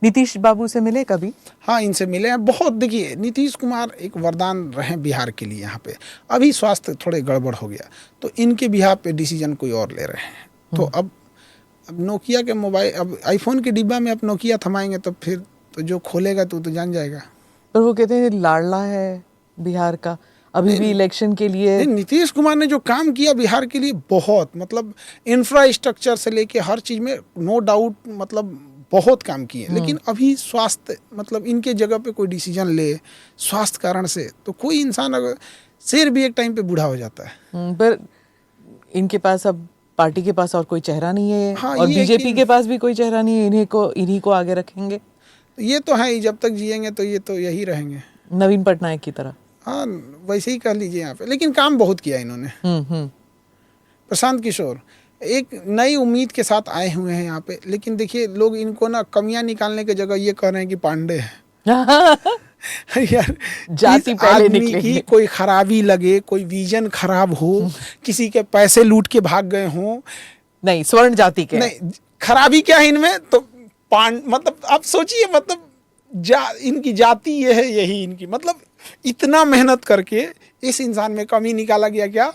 नीतीश बाबू से मिले कभी? हाँ, इनसे मिले हैं बहुत। देखिए, नीतीश कुमार एक वरदान रहे बिहार के लिए। यहाँ पे अभी स्वास्थ्य थोड़े गड़बड़ हो गया तो इनके बिहार पे डिसीजन कोई और ले रहे हैं। तो अब नोकिया के मोबाइल, अब आईफोन के डिब्बा में अब नोकिया थमाएंगे तो फिर तो जो खोलेगा तो जान जाएगा। पर वो कहते हैं लाडला है बिहार का, अभी भी इलेक्शन के लिए। नहीं, नीतीश कुमार ने जो काम किया बिहार के लिए बहुत, मतलब इंफ्रास्ट्रक्चर से लेके हर चीज़ में नो डाउट, मतलब बहुत काम किए। लेकिन अभी स्वास्थ्य, मतलब इनके जगह पे कोई डिसीजन ले स्वास्थ्य कारण से तो कोई इंसान, अगर शेर भी एक टाइम पे बूढ़ा हो जाता है। पर इनके पास अब पार्टी के पास और कोई चेहरा नहीं है। हाँ, और ये बीजेपी के पास भी कोई चेहरा नहीं है। इन्हीं को आगे रखेंगे। ये तो है ही, जब तक जिएंगे तो ये तो यही रहेंगे, नवीन पटनायक की तरह। हाँ, वैसे ही कह लीजिए यहाँ पे। लेकिन काम बहुत किया इन्होंने। प्रशांत किशोर एक नई उम्मीद के साथ आए हुए हैं यहाँ पे। लेकिन देखिए, लोग इनको ना कमियां निकालने की जगह ये कह रहे हैं कि पांडे है। यार, जाति पहले निकलेगी। की कोई खराबी लगे, कोई विजन खराब हो, किसी के पैसे लूट के भाग गए हों, नहीं स्वर्ण जाति के, नहीं खराबी क्या है इनमें, तो मतलब आप सोचिए, मतलब इनकी जाति ये है, यही इनकी, मतलब इतना मेहनत करके इस इंसान में कमी निकाला गया क्या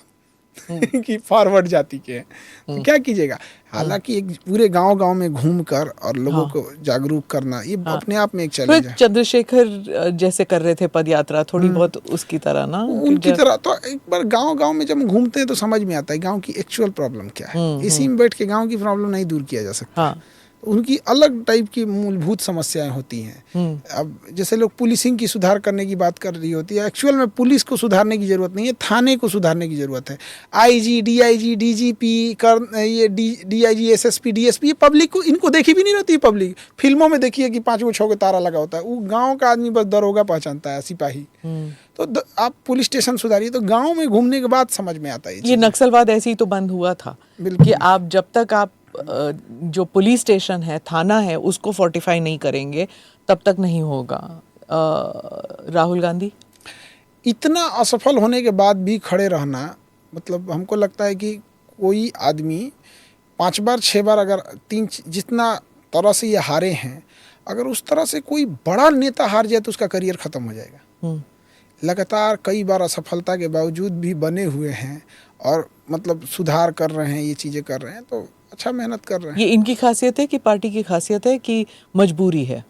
कि फॉरवर्ड जाति के हैं। तो क्या कीजिएगा। हालांकि एक पूरे गांव-गांव में घूमकर और लोगों को जागरूक करना, ये अपने आप में एक चैलेंज है। चंद्रशेखर जैसे कर रहे थे पदयात्रा, थोड़ी बहुत उसकी तरह ना, उनकी तरह। तो एक बार गांव-गांव में जब घूमते हैं तो समझ में आता है गांव की एक्चुअल प्रॉब्लम क्या है। इसी में बैठ के गांव की प्रॉब्लम नहीं दूर किया जा सकता। उनकी अलग टाइप की मूलभूत समस्याएं होती हैं। अब जैसे लोग पुलिसिंग की सुधार करने की बात कर रही होती है, एक्चुअल में पुलिस को सुधारने की जरूरत नहीं है, थाने को सुधारने की जरूरत है। आईजी, डीआईजी, डीजीपी, ये डीआईजी, एसएसपी, डीएसपी, ये पब्लिक को, इनको देखी भी नहीं रहती। पब्लिक फिल्मों में देखिए कि 5 6 तारा लगा होता है, वो गाँव का आदमी बस दरोगा पहचानता है, सिपाही। तो आप पुलिस स्टेशन सुधारिए, तो गाँव में घूमने के बाद समझ में आता है। ये नक्सलवाद ऐसे ही तो बंद हुआ था कि आप जब तक आप जो पुलिस स्टेशन है, थाना है, उसको फोर्टिफाई नहीं करेंगे तब तक नहीं होगा। राहुल गांधी इतना असफल होने के बाद भी खड़े रहना, मतलब हमको लगता है कि कोई आदमी 5 बार 6 बार, अगर 3 जितना तरह से ये हारे हैं, अगर उस तरह से कोई बड़ा नेता हार जाए तो उसका करियर खत्म हो जाएगा। लगातार कई बार असफलता के बावजूद भी बने हुए हैं और मतलब सुधार कर रहे हैं, ये चीज़ें कर रहे हैं, तो अच्छा मेहनत कर रहे हैं। ये इनकी खासियत है कि पार्टी की खासियत है कि मजबूरी है?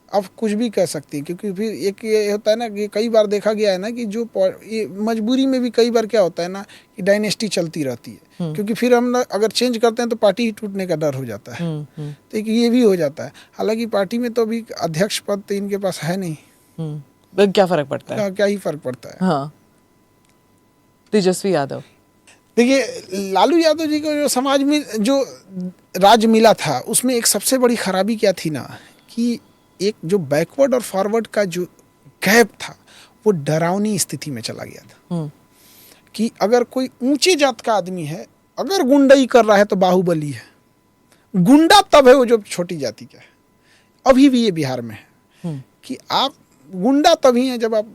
अब कुछ भी कह सकती है, क्योंकि फिर एक ये होता है ना कि कई बार देखा गया है ना कि जो ये मजबूरी में भी कई बार क्या होता है ना कि डायनेस्टी चलती रहती है। क्योंकि फिर हम अगर चेंज करते हैं तो पार्टी ही टूटने का डर हो जाता है। तो एक ये भी हो जाता है। हालांकि पार्टी में तो अभी अध्यक्ष पद तो इनके पास है नहीं। क्या फर्क पड़ता है? क्या ही फर्क पड़ता है। हाँ। तेजस्वी यादव, देखिए, लालू यादव जी को जो समाज में जो राज मिला था, उसमें एक सबसे बड़ी खराबी क्या थी ना कि एक जो बैकवर्ड और फॉरवर्ड का जो गैप था, वो डरावनी स्थिति में चला गया था। कि अगर कोई ऊंचे जात का आदमी है, अगर गुंडाई कर रहा है तो बाहुबली है। गुंडा तब है वो जो छोटी जाति का है। अभी भी ये बिहार में है कि आप गुंडा तभी हैं जब आप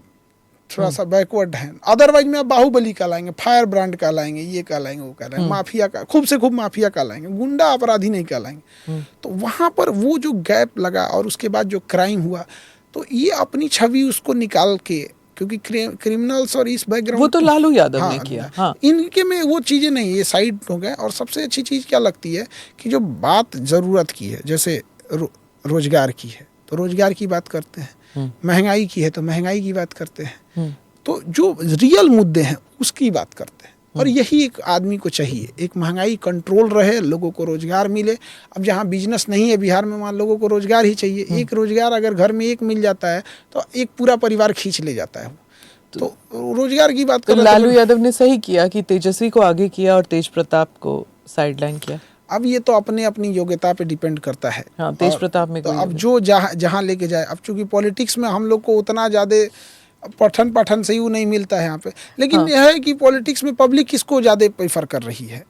थोड़ा सा बैकवर्ड हैं। अदरवाइज में आप बाहुबली कहलाएंगे, फायर ब्रांड कहलाएंगे, ये कहलाएंगे, वो कहलाएंगे, माफिया का खूब से खूब माफिया कहलाएंगे, गुंडा अपराधी नहीं कहलाएंगे। तो वहाँ पर वो जो गैप लगा और उसके बाद जो क्राइम हुआ, तो ये अपनी छवि उसको निकाल के, क्योंकि क्रिमिनल्स और इस बैकग्राउंड, वो तो लालू यादव ने किया। हाँ। इनके में वो चीज़ें नहीं, ये साइड हो गए। और सबसे अच्छी चीज़ क्या लगती है कि जो बात ज़रूरत की है, जैसे रोजगार की है तो रोजगार की बात करते हैं, महंगाई की है तो महंगाई की बात करते हैं, तो जो रियल मुद्दे हैं उसकी बात करते हैं। और यही एक आदमी को चाहिए, एक महंगाई कंट्रोल रहे, लोगों को रोजगार मिले। अब जहाँ बिजनेस नहीं है बिहार में, वहाँ लोगों को रोजगार ही चाहिए। एक रोजगार अगर घर में एक मिल जाता है तो एक पूरा परिवार खींच ले जाता है। तो रोजगार की बात तो लालू यादव ने सही किया कि तेजस्वी को आगे किया और तेज प्रताप को साइडलाइन किया। अब ये तो अपनी योग्यता पे डिपेंड करता है। हाँ, तेज प्रताप में तो अब जो जहाँ लेके जाए। अब चूंकि पॉलिटिक्स में हम लोग को उतना ज़्यादा पठन से ही नहीं मिलता है यहाँ पे, लेकिन यह है कि पॉलिटिक्स में पब्लिक किसको ज़्यादा प्रेफर कर रही है।